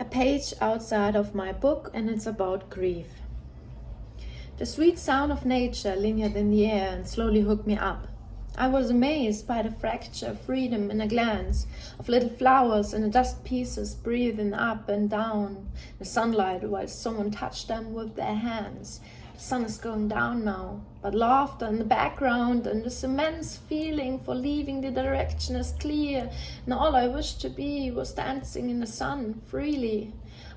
A page outside of my book, and it's about grief. The sweet sound of nature lingered in the air and slowly hooked me up. I was amazed by the fracture of freedom in a glance, of little flowers and dust pieces breathing up and down the sunlight while someone touched them with their hands. The sun is going down now, but laughter in the background and this immense feeling for leaving the direction is clear, and all I wished to be was dancing in the sun freely.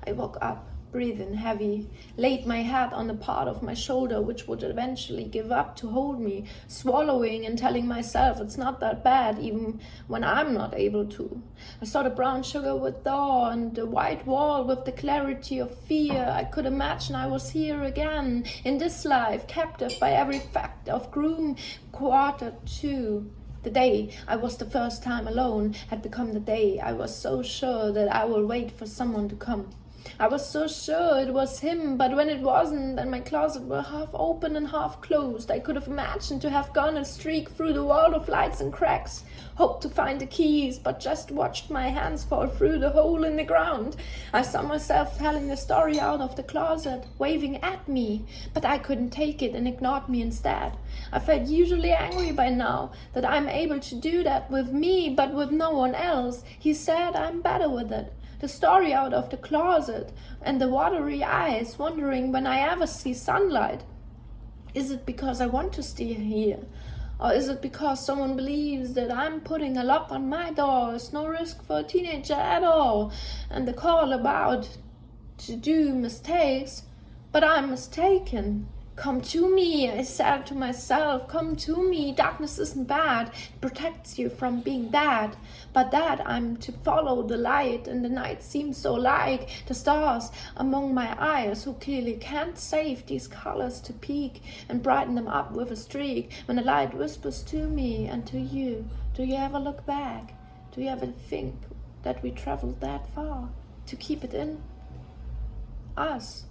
I woke up, breathing heavy, laid my head on the part of my shoulder which would eventually give up to hold me, swallowing and telling myself it's not that bad even when I'm not able to. I saw the brown sugar with dawn and the white wall with the clarity of fear. I could imagine I was here again, in this life, captive by every fact of gloom. Quarter 2. The day I was the first time alone had become the day I was so sure that I will wait for someone to come. I was so sure it was him, but when it wasn't and my closet were half open and half closed, I could have imagined to have gone a streak through the world of lights and cracks, hoped to find the keys, but just watched my hands fall through the hole in the ground. I saw myself telling the story out of the closet, waving at me, but I couldn't take it and ignored me instead. I felt usually angry by now that I'm able to do that with me, but with no one else. He said I'm better with it. The story out of the closet and the watery eyes, wondering when I ever see sunlight. Is it because I want to stay here? Or is it because someone believes that I'm putting a lock on my door? It's no risk for a teenager at all. And the call about to do mistakes, but I'm mistaken. Come to me, I said to myself, come to me. Darkness isn't bad, it protects you from being dead. But that I'm to follow the light, and the night seems so like the stars among my eyes, who clearly can't save these colors to peak and brighten them up with a streak. When the light whispers to me and to you, do you ever look back? Do you ever think that we traveled that far to keep it in us?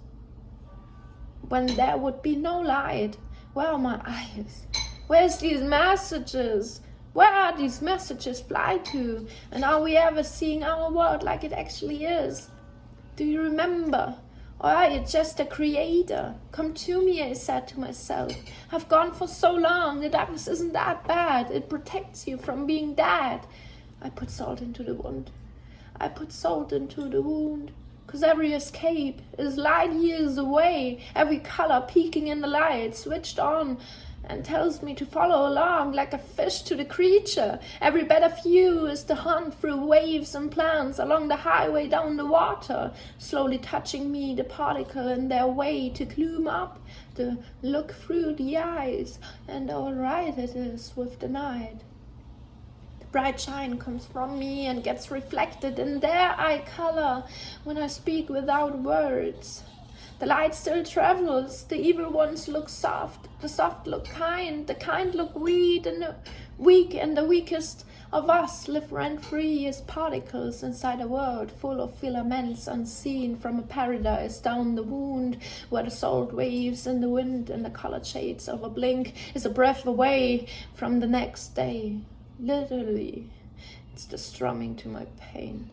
When there would be no light, where are my eyes? Where's these messages? Where are these messages fly to? And are we ever seeing our world like it actually is? Do you remember? Or are you just a creator? Come to me, I said to myself. I've gone for so long, the darkness isn't that bad. It protects you from being dead. I put salt into the wound. I put salt into the wound. 'Cause every escape is light years away, every color peeking in the light, switched on, and tells me to follow along like a fish to the creature. Every better view is the hunt through waves and plants along the highway down the water, slowly touching me, the particle in their way to gloom up, to look through the eyes, and all right it is with the night. Bright shine comes from me and gets reflected in their eye color when I speak without words. The light still travels, the evil ones look soft, the soft look kind, the kind look weak, and the weakest of us live rent-free as particles inside a world full of filaments unseen from a paradise down the wound, where the salt waves in the wind and the colored shades of a blink is a breath away from the next day. Literally, it's the strumming to my pain.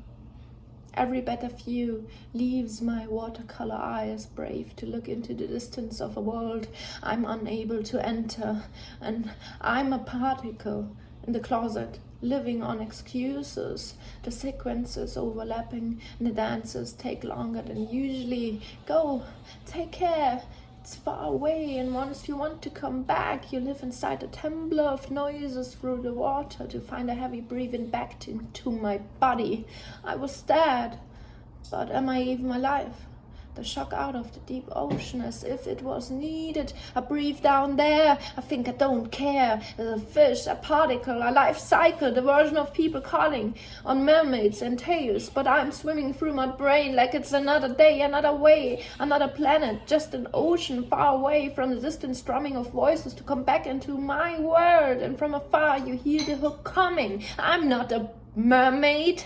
Every better view leaves my watercolor eyes brave to look into the distance of a world I'm unable to enter, and I'm a particle in the closet, living on excuses. The sequences overlapping and the dances take longer than usually. Go, take care. It's far away, and once you want to come back, you live inside a tumbler of noises through the water to find a heavy breathing back into my body. I was dead, but am I even alive? The shock out of the deep ocean as if it was needed. I breathe down there, I think I don't care. There's a fish, a particle, a life cycle, the version of people calling on mermaids and tales. But I'm swimming through my brain like it's another day, another way, another planet, just an ocean far away from the distant strumming of voices to come back into my world. And from afar you hear the hook coming. I'm not a mermaid.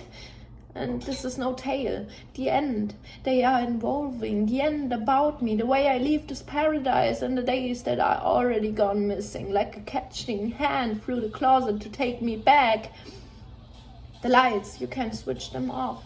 And this is no tale. The end, they are involving. The end about me, the way I leave this paradise, and the days that are already gone missing, like a catching hand through the closet to take me back. The lights, you can switch them off.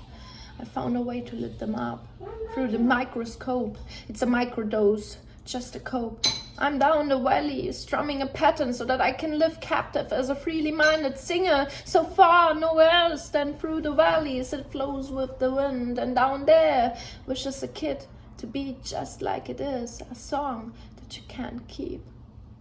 I found a way to lit them up through the microscope. It's a microdose, just a cope. I'm down the valley, strumming a pattern so that I can live captive as a freely minded singer. So far, nowhere else than through the valleys it flows with the wind. And down there wishes a kid to be just like it is, a song that you can't keep.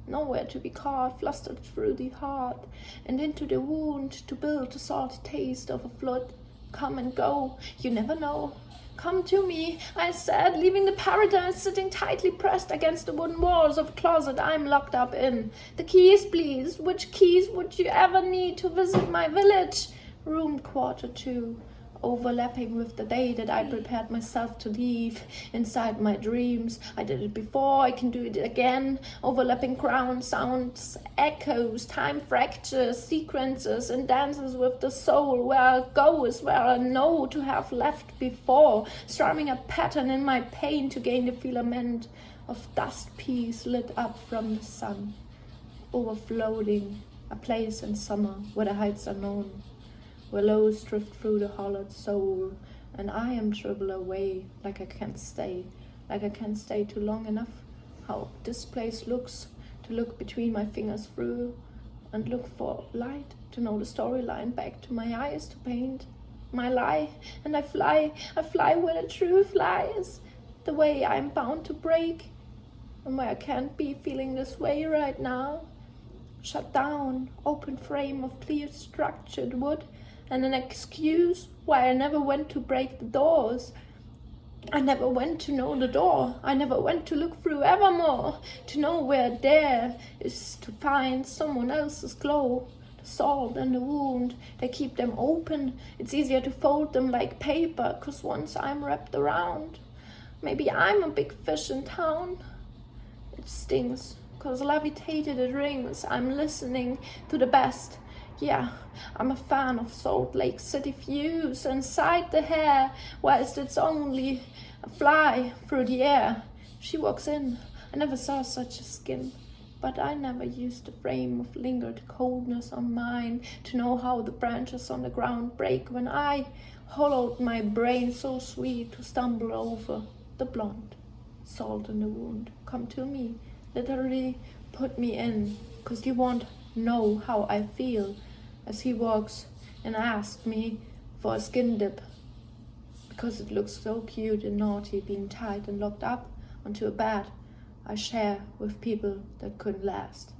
Nowhere to be caught, flustered through the heart and into the wound to build the salty taste of a flood. Come and go, you never know. Come to me, I said, leaving the paradise sitting tightly pressed against the wooden walls of a closet I'm locked up in. The keys, please. Which keys would you ever need to visit my village? Room quarter 2. Overlapping with the day that I prepared myself to leave inside my dreams. I did it before, I can do it again. Overlapping ground sounds, echoes, time fractures, sequences and dances with the soul. Where I'll go is where I know to have left before. Strumming a pattern in my pain to gain the filament of dust peas lit up from the sun. Overflowing, a place in summer where the heights are known. Willows drift through the hollowed soul, and I am dribble away like I can't stay too long enough. How this place looks, to look between my fingers through and look for light, to know the storyline back to my eyes to paint my lie. And I fly where the truth lies, the way I'm bound to break, and where I can't be feeling this way right now. Shut down, open frame of clear structured wood, and an excuse why I never went to break the doors. I never went to know the door. I never went to look through evermore, to know where there is to find someone else's glow. The salt and the wound, they keep them open. It's easier to fold them like paper, 'cause once I'm wrapped around, maybe I'm a big fish in town. It stings, 'cause levitated it rings. I'm listening to the best. Yeah, I'm a fan of Salt Lake City views inside the hair, whilst it's only a fly through the air. She walks in, I never saw such a skin, but I never used the frame of lingered coldness on mine to know how the branches on the ground break when I hollowed my brain so sweet to stumble over the blonde. Salt in the wound, come to me, literally put me in, 'cause you won't know how I feel. As he walks and asked me for a skin dip, because it looks so cute and naughty being tied and locked up onto a bed I share with people that couldn't last.